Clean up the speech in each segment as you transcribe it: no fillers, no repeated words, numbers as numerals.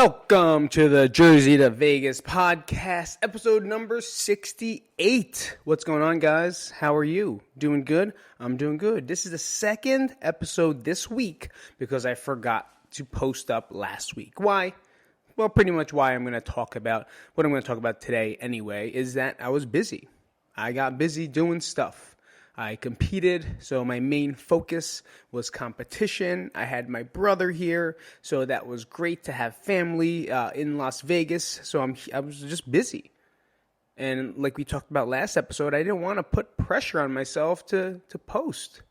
Welcome to the Jersey to Vegas podcast, episode number 68. What's going on, guys? How are you? Doing good? I'm doing good. This is the second episode this week because I forgot to post up last week. Why? Well, pretty much why I'm going to talk about what I'm going to talk about today anyway is that I was busy. I got busy doing stuff. I competed, so my main focus was competition. I had my brother here, so that was great to have family in Las Vegas. So I was just busy. And like we talked about last episode, I didn't want to put pressure on myself to post.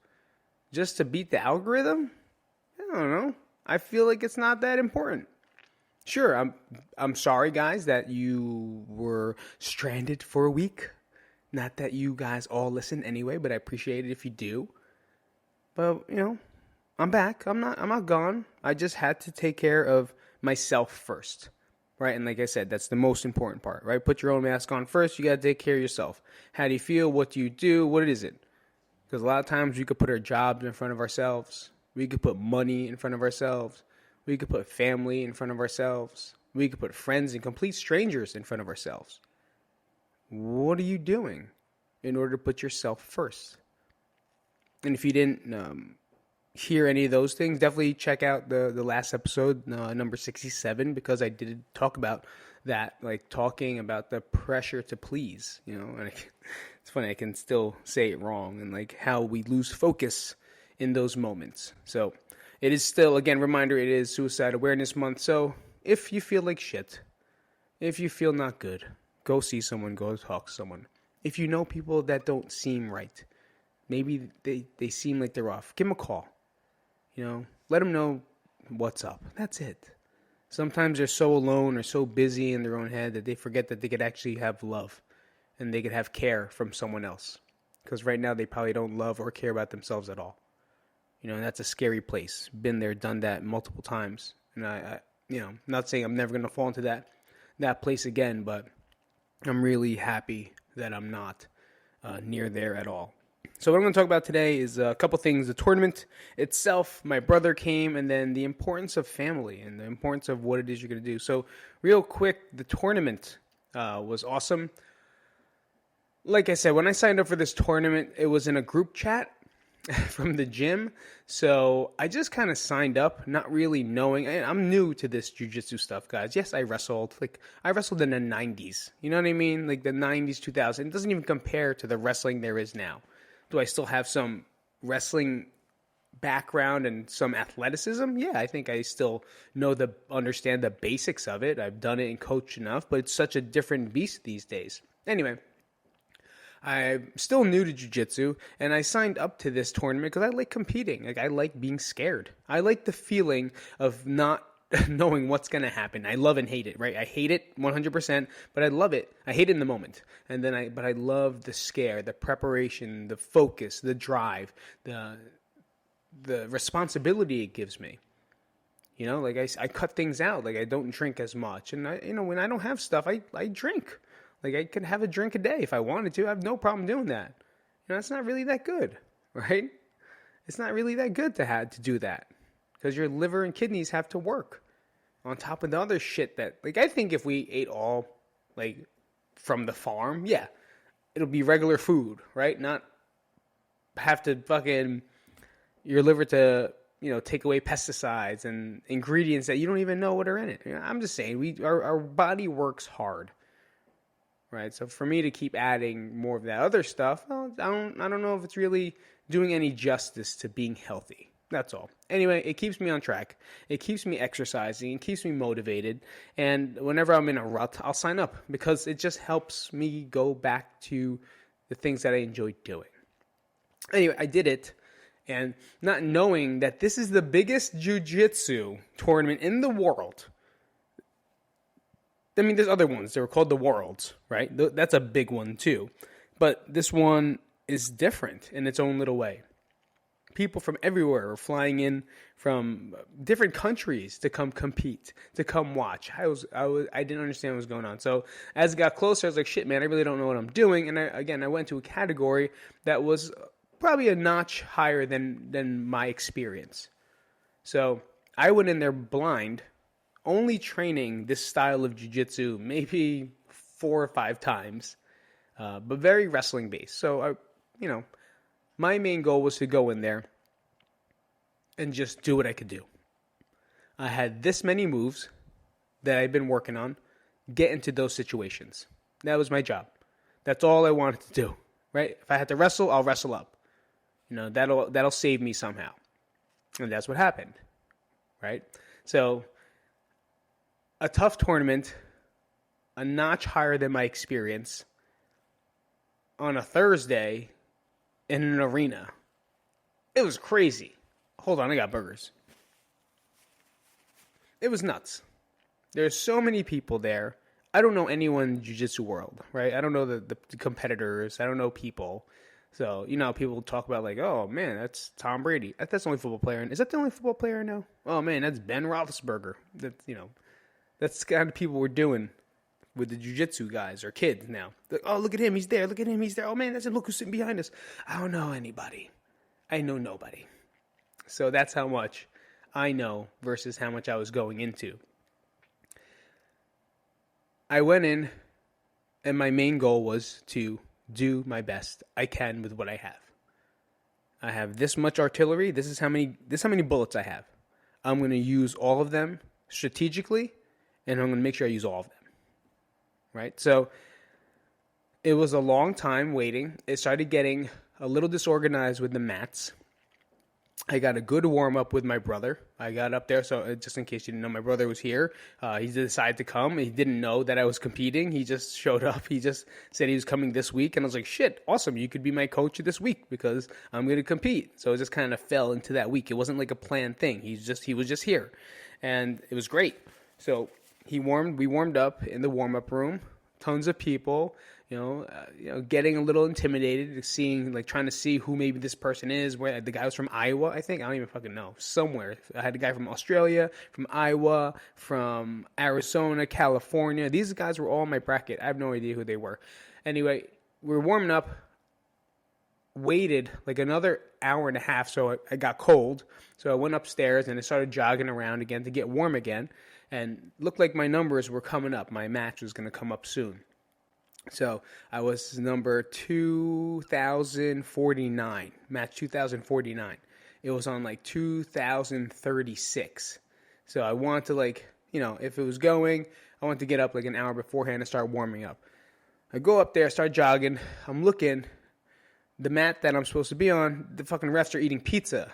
Just to beat the algorithm? I don't know. I feel like it's not that important. Sure, I'm sorry, guys, that you were stranded for a week. Not that you guys all listen anyway, but I appreciate it if you do. But, I'm back. I'm not gone. I just had to take care of myself first, right? And like I said, that's the most important part, right? Put your own mask on first. You got to take care of yourself. How do you feel? What do you do? What is it? Because a lot of times we could put our jobs in front of ourselves. We could put money in front of ourselves. We could put family in front of ourselves. We could put friends and complete strangers in front of ourselves. What are you doing in order to put yourself first? And if you didn't hear any of those things, definitely check out the last episode, number 67, because I did talk about that, like talking about the pressure to please, and it's funny, I can still say it wrong, and like how we lose focus in those moments. So it is still, again, reminder, it is Suicide Awareness Month. So if you feel like shit, if you feel not good, go see someone, go talk to someone. If you know people that don't seem right, maybe they seem like they're off, give them a call. Let them know what's up. That's it. Sometimes they're so alone or so busy in their own head that they forget that they could actually have love and they could have care from someone else. Because right now they probably don't love or care about themselves at all. And that's a scary place. Been there, done that multiple times. And I not saying I'm never going to fall into that place again, but I'm really happy that I'm not near there at all. So what I'm going to talk about today is a couple things. The tournament itself, my brother came, and then the importance of family and the importance of what it is you're going to do. So real quick, the tournament was awesome. Like I said, when I signed up for this tournament, it was in a group chat from the gym. So I just kind of signed up, not really knowing. I'm new to this jiu-jitsu stuff, guys. Yes, I wrestled. I wrestled in the 90s. You know what I mean? Like the 90s, 2000s. It doesn't even compare to the wrestling there is now. Do I still have some wrestling background and some athleticism? Yeah, I think I still understand the basics of it. I've done it and coached enough, but it's such a different beast these days. Anyway, I'm still new to jiu-jitsu, and I signed up to this tournament because I like competing. I like being scared. I like the feeling of not knowing what's going to happen. I love and hate it, right? I hate it 100%, but I love it. I hate it in the moment. But I love the scare, the preparation, the focus, the drive, the responsibility it gives me. I cut things out. I don't drink as much. And when I don't have stuff, I drink. I could have a drink a day if I wanted to. I have no problem doing that. It's not really that good, right? It's not really that good to do that because your liver and kidneys have to work on top of the other shit that, I think if we ate all, from the farm, yeah, it'll be regular food, right? Not have to your liver to, take away pesticides and ingredients that you don't even know what are in it. I'm just saying, our body works hard. Right, so for me to keep adding more of that other stuff, well, I don't know if it's really doing any justice to being healthy. That's all. Anyway, it keeps me on track. It keeps me exercising. It keeps me motivated. And whenever I'm in a rut, I'll sign up because it just helps me go back to the things that I enjoy doing. Anyway, I did it, and not knowing that this is the biggest jiu-jitsu tournament in the world. I mean, there's other ones. They were called the Worlds, right? That's a big one, too. But this one is different in its own little way. People from everywhere are flying in from different countries to come compete, to come watch. I didn't understand what was going on. So as it got closer, I was like, shit, man, I really don't know what I'm doing. And I went to a category that was probably a notch higher than my experience. So I went in there blind, only training this style of jiu-jitsu maybe 4 or 5 times, but very wrestling based. So, my main goal was to go in there and just do what I could do. I had this many moves that I've been working on, get into those situations. That was my job. That's all I wanted to do, right? If I had to wrestle, I'll wrestle up. That'll save me somehow. And that's what happened, right? So, a tough tournament, a notch higher than my experience, on a Thursday in an arena. It was crazy. Hold on, I got burgers. It was nuts. There's so many people there. I don't know anyone in the jiu-jitsu world, right? I don't know the competitors. I don't know people. So, people talk about like, oh, man, that's Tom Brady. That's the only football player. Is that the only football player I know? Oh, man, that's Ben Roethlisberger. That's the kind of people we're doing with the jiu-jitsu guys or kids now. Like, oh, look at him. He's there. Look at him. He's there. Oh, man, that's him. Look who's sitting behind us. I don't know anybody. I know nobody. So that's how much I know versus how much I was going into. I went in, and my main goal was to do my best I can with what I have. I have this much artillery. This is how many bullets I have. I'm going to use all of them strategically, and I'm going to make sure I use all of them. Right? So it was a long time waiting. It started getting a little disorganized with the mats. I got a good warm-up with my brother. I got up there, so just in case you didn't know, my brother was here. He decided to come. He didn't know that I was competing. He just showed up. He just said he was coming this week, and I was like, shit, awesome. You could be my coach this week because I'm going to compete. So it just kind of fell into that week. It wasn't like a planned thing. He was just here, and it was great. So we warmed up in the warm-up room. Tons of people, getting a little intimidated, trying to see who maybe this person is. Where the guy was from Iowa, I think. I don't even fucking know. Somewhere. I had a guy from Australia, from Iowa, from Arizona, California. These guys were all in my bracket. I have no idea who they were. Anyway, we were warming up, waited like another hour and a half, so I got cold. So I went upstairs and I started jogging around again to get warm again. And looked like my numbers were coming up. My match was going to come up soon. So I was number 2049, match 2049. It was on like 2036. So I wanted to if it was going, I wanted to get up like an hour beforehand and start warming up. I go up there, start jogging. I'm looking. The mat that I'm supposed to be on, the fucking refs are eating pizza.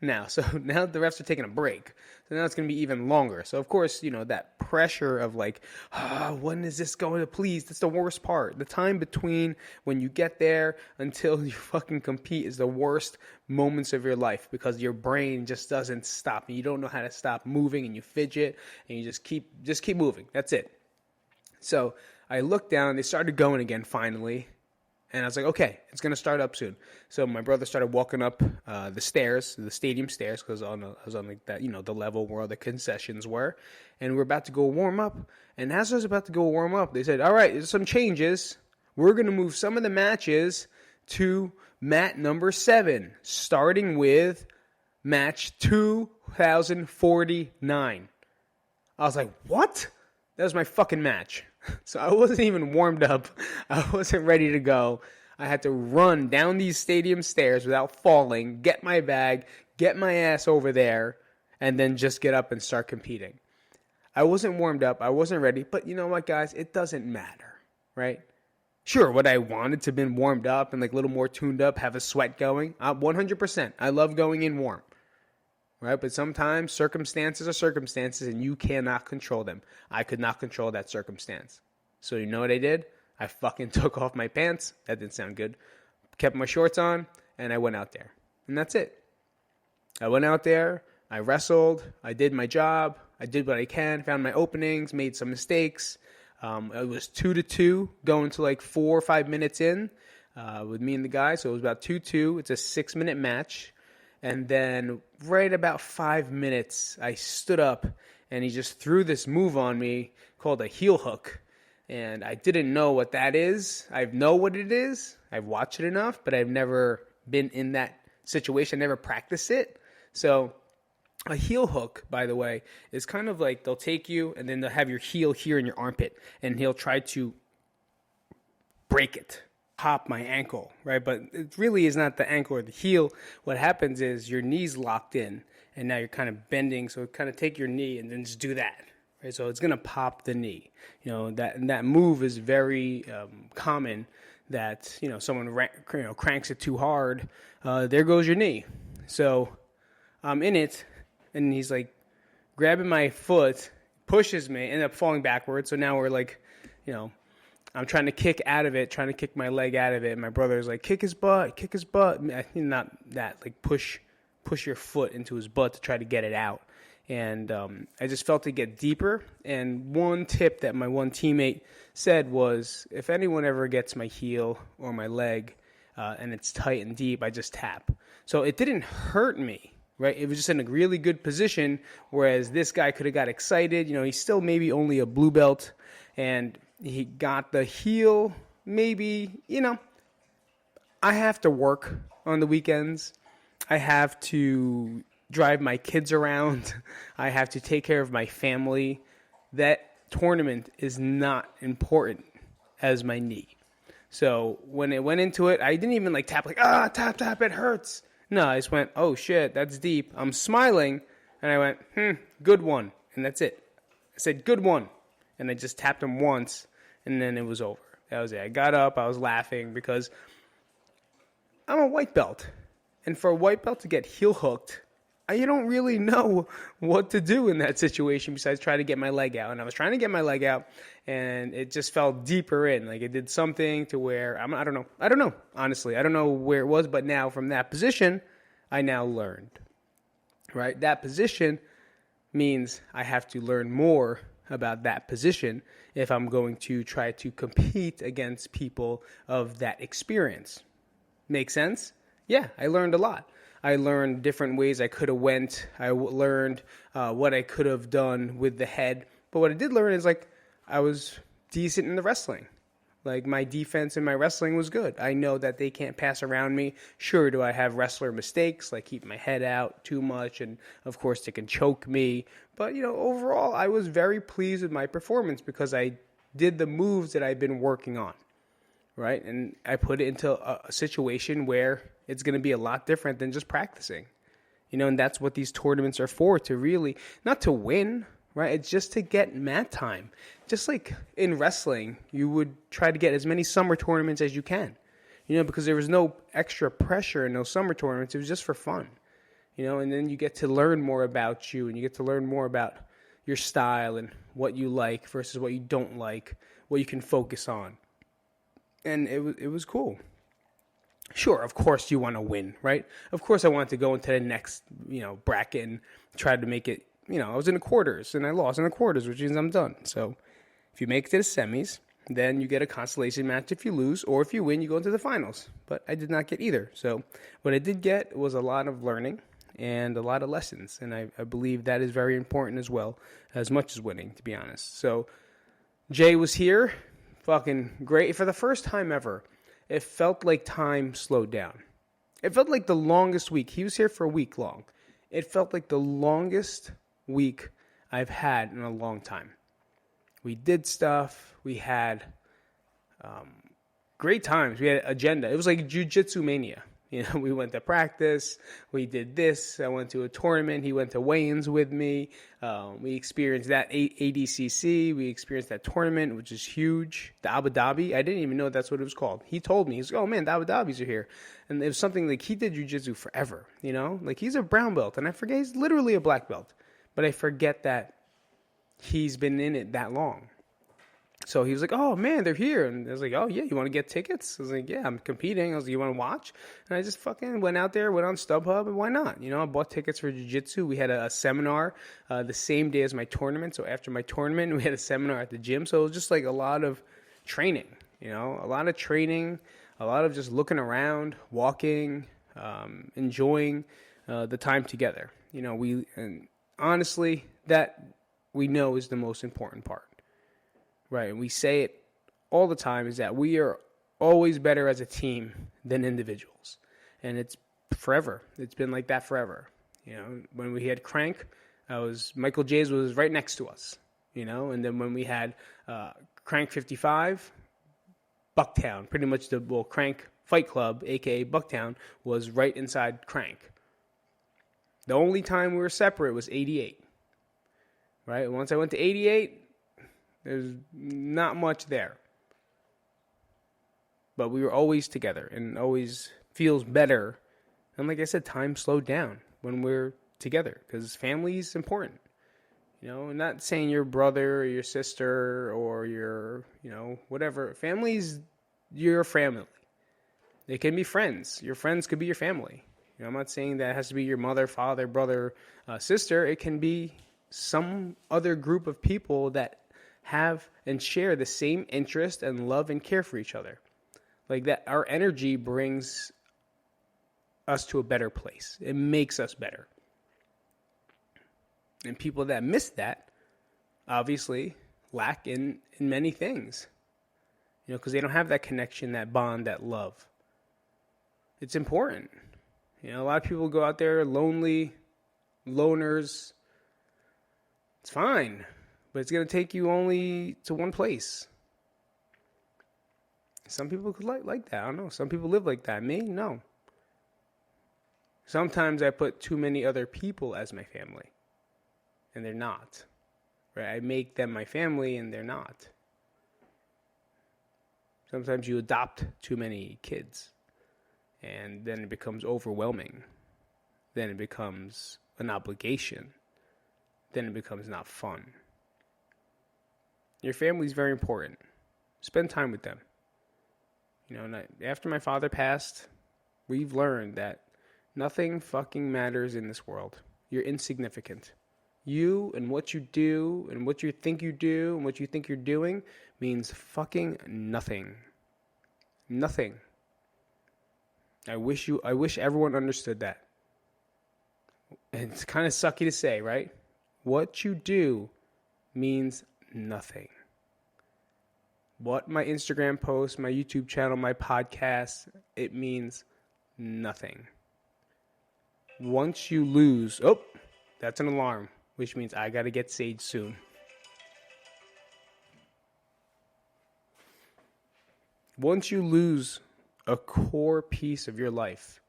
Now the refs are taking a break. So now it's going to be even longer. So, of course, that pressure of when is this going to please? That's the worst part. The time between when you get there until you fucking compete is the worst moments of your life because your brain just doesn't stop. And you don't know how to stop moving and you fidget and you just keep moving. That's it. So I looked down. They started going again finally. And I was like, okay, it's going to start up soon. So my brother started walking up the stairs, the stadium stairs, because I was on like that, the level where the concessions were. And we're about to go warm up. And as I was about to go warm up, they said, all right, there's some changes. We're going to move some of the matches to mat number 7, starting with match 2049. I was like, what? That was my fucking match. So I wasn't even warmed up. I wasn't ready to go. I had to run down these stadium stairs without falling, get my bag, get my ass over there, and then just get up and start competing. I wasn't warmed up. I wasn't ready. But you know what, guys? It doesn't matter, right? Sure, would I wanted to have been warmed up and like a little more tuned up, have a sweat going? 100%. I love going in warm. Right? But sometimes circumstances are circumstances and you cannot control them. I could not control that circumstance. So you know what I did? I fucking took off my pants. That didn't sound good. Kept my shorts on and I went out there. And that's it. I went out there. I wrestled. I did my job. I did what I can. Found my openings. Made some mistakes. It was 2-2 going to like 4 or 5 minutes in with me and the guy. So it was about 2-2. It's a 6-minute match. And then right about 5 minutes, I stood up and he just threw this move on me called a heel hook. And I didn't know what that is. I know what it is. I've watched it enough, but I've never been in that situation. I never practiced it. So A heel hook, by the way, is kind of like they'll take you and then they'll have your heel here in your armpit, and he'll try to break it, pop my ankle, right? But it really is not the ankle or the heel. What happens is your knee's locked in, and now you're kind of bending. So kind of take your knee and then just do that, right? So it's gonna pop the knee. That move is very common. That someone cranks it too hard, there goes your knee. So I'm in it, and he's like grabbing my foot, pushes me, end up falling backwards. So now we're like, I'm trying to kick out of it, trying to kick my leg out of it. And my brother's like, kick his butt. Not that, like push your foot into his butt to try to get it out. And I just felt it get deeper. And one tip that my one teammate said was, if anyone ever gets my heel or my leg and it's tight and deep, I just tap. So it didn't hurt me, right? It was just in a really good position, whereas this guy could have got excited. He's still maybe only a blue belt, and he got the heel. Maybe, I have to work on the weekends. I have to drive my kids around. I have to take care of my family. That tournament is not important as my knee. So when it went into it, I didn't even tap, tap, it hurts. No, I just went, oh shit, that's deep. I'm smiling, and I went, good one. And that's it. I said, good one. And I just tapped him once, and then it was over. That was it. I got up, I was laughing, because I'm a white belt. And for a white belt to get heel hooked, you don't really know what to do in that situation besides try to get my leg out. And I was trying to get my leg out, and it just fell deeper in. Like, it did something to where, I don't know, honestly. I don't know where it was, but now from that position, I now learned, right? That position means I have to learn more about that position if I'm going to try to compete against people of that experience. Make sense? Yeah, I learned a lot. I learned different ways I could have went. I learned what I could have done with the head. But what I did learn is, I was decent in the wrestling. My defense in my wrestling was good. I know that they can't pass around me. Sure, do I have wrestler mistakes, like keep my head out too much, and of course they can choke me. But, overall, I was very pleased with my performance because I did the moves that I've been working on, right? And I put it into a situation where it's going to be a lot different than just practicing. And that's what these tournaments are for, to really, not to win, right? It's just to get mat time. Just like in wrestling, you would try to get as many summer tournaments as you can, because there was no extra pressure in those summer tournaments. It was just for fun, and then you get to learn more about you, and you get to learn more about your style and what you like versus what you don't like, what you can focus on. And it was cool. Sure, of course you want to win, right? Of course I wanted to go into the next, bracket and try to make it, I was in the quarters and I lost in the quarters, which means I'm done. So if you make it to the semis, then you get a consolation match if you lose, or if you win, you go into the finals. But I did not get either. So what I did get was a lot of learning and a lot of lessons. And I believe that is very important as well, as much as winning, to be honest. So Jay was here, fucking great. For the first time ever, it felt like time slowed down. It felt like the longest week. He was here for a week long. It felt like the longest week I've had in a long time. We did stuff. We had great times. We had agenda. It was like jiu-jitsu mania. We went to practice. We did this. I went to a tournament. He went to weigh-ins with me. We experienced that ADCC. We experienced that tournament, which is huge. The Abu Dhabi. I didn't even know that's what it was called. He told me. He's like, oh, man, the Abu Dhabis are here. And it was something like he did jiu-jitsu forever, he's a brown belt. And I forget he's literally a black belt. But I forget that he's been in it that long. So he was like, oh, man, they're here. And I was like, oh, yeah, you want to get tickets? I was like, yeah, I'm competing. I was like, you want to watch? And I just fucking went out there, went on StubHub, and why not? I bought tickets for jiu-jitsu. We had a seminar the same day as my tournament. So after my tournament, we had a seminar at the gym. So it was just like a lot of training, a lot of training, a lot of just looking around, walking, enjoying the time together. And honestly, that we know is the most important part. Right, and we say it all the time, is that we are always better as a team than individuals. And it's forever. It's been like that forever. When we had Crank, Michael J's was right next to us. And then when we had Crank 55, Bucktown, pretty much Crank Fight Club, aka Bucktown, was right inside Crank. The only time we were separate was 88. Right? Once I went to 88, there's not much there. But we were always together and always feels better. And like I said, time slowed down when we're together because family is important. I'm not saying your brother or your sister or your, whatever. Family's your family. They can be friends. Your friends could be your family. I'm not saying that it has to be your mother, father, brother, sister. It can be some other group of people that have and share the same interest and love and care for each other. Like that, our energy brings us to a better place. It makes us better. And people that miss that, obviously, lack in many things. Because they don't have that connection, that bond, that love. It's important. A lot of people go out there lonely, loners. It's fine, but it's going to take you only to one place. Some people could like that. I don't know. Some people live like that. Me, no. Sometimes I put too many other people as my family, and they're not. Right? I make them my family, and they're not. Sometimes you adopt too many kids, and then it becomes overwhelming. Then it becomes an obligation. Then it becomes not fun. Your family is very important. Spend time with them. After my father passed, we've learned that nothing fucking matters in this world. You're insignificant. You and what you do and what you think you do and what you think you're doing means fucking nothing. Nothing. I wish everyone understood that. And it's kind of sucky to say, right? What you do means nothing. What my Instagram post, my YouTube channel, my podcast, it means nothing. Once you lose, that's an alarm, which means I got to get Sage soon. Once you lose a core piece of your life,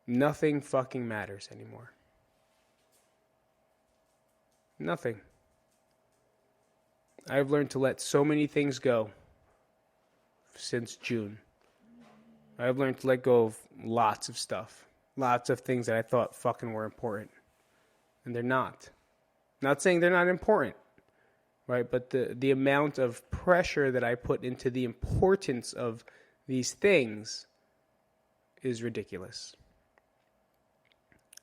nothing fucking matters anymore. Nothing. I've learned to let so many things go since June. I've learned to let go of lots of stuff. Lots of things that I thought fucking were important. And they're not. Not saying they're not important, right? But the amount of pressure that I put into the importance of these things is ridiculous.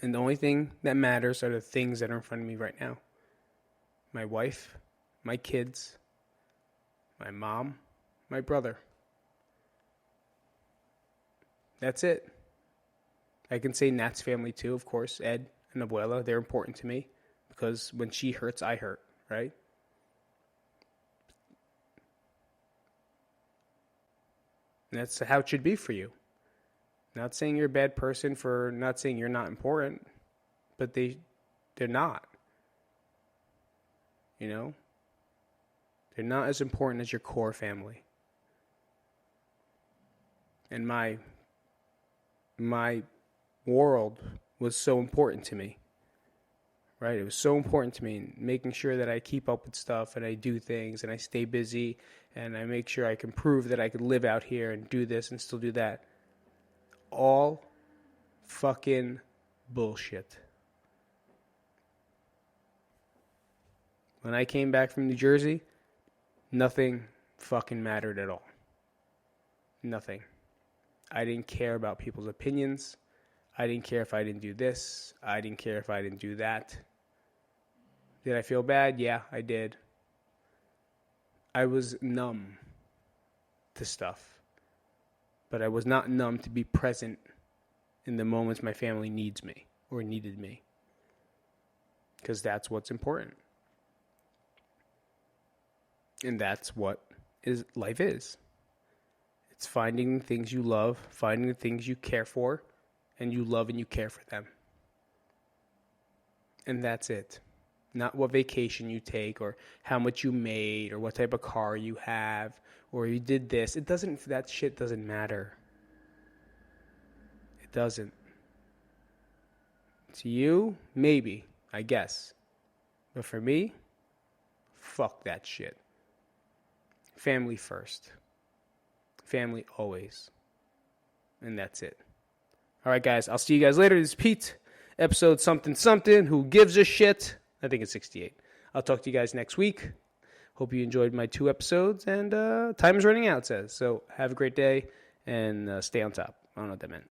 And the only thing that matters are the things that are in front of me right now. My wife, my kids, my mom, my brother. That's it. I can say Nat's family too, of course. Ed and Abuela, they're important to me because when she hurts, I hurt, right? And that's how it should be for you. Not saying you're a bad person for not saying you're not important, but they're not. They're not as important as your core family. And my world was so important to me, right? It was so important to me, making sure that I keep up with stuff and I do things and I stay busy and I make sure I can prove that I could live out here and do this and still do that. All fucking bullshit. When I came back from New Jersey, nothing fucking mattered at all. Nothing. I didn't care about people's opinions. I didn't care if I didn't do this. I didn't care if I didn't do that. Did I feel bad? Yeah, I did. I was numb to stuff. But I was not numb to be present in the moments my family needs me or needed me. Because that's what's important. And that's what life is. It's finding the things you love, finding the things you care for, and you love and you care for them. And that's it. Not what vacation you take or how much you made or what type of car you have or you did this. That shit doesn't matter. It doesn't. To you, maybe, I guess. But for me, fuck that shit. Family first. Family always. And that's it. All right, guys. I'll see you guys later. This is Pete. Episode something something. Who gives a shit? I think it's 68. I'll talk to you guys next week. Hope you enjoyed my 2 episodes. And time is running out, it says. So have a great day and stay on top. I don't know what that meant.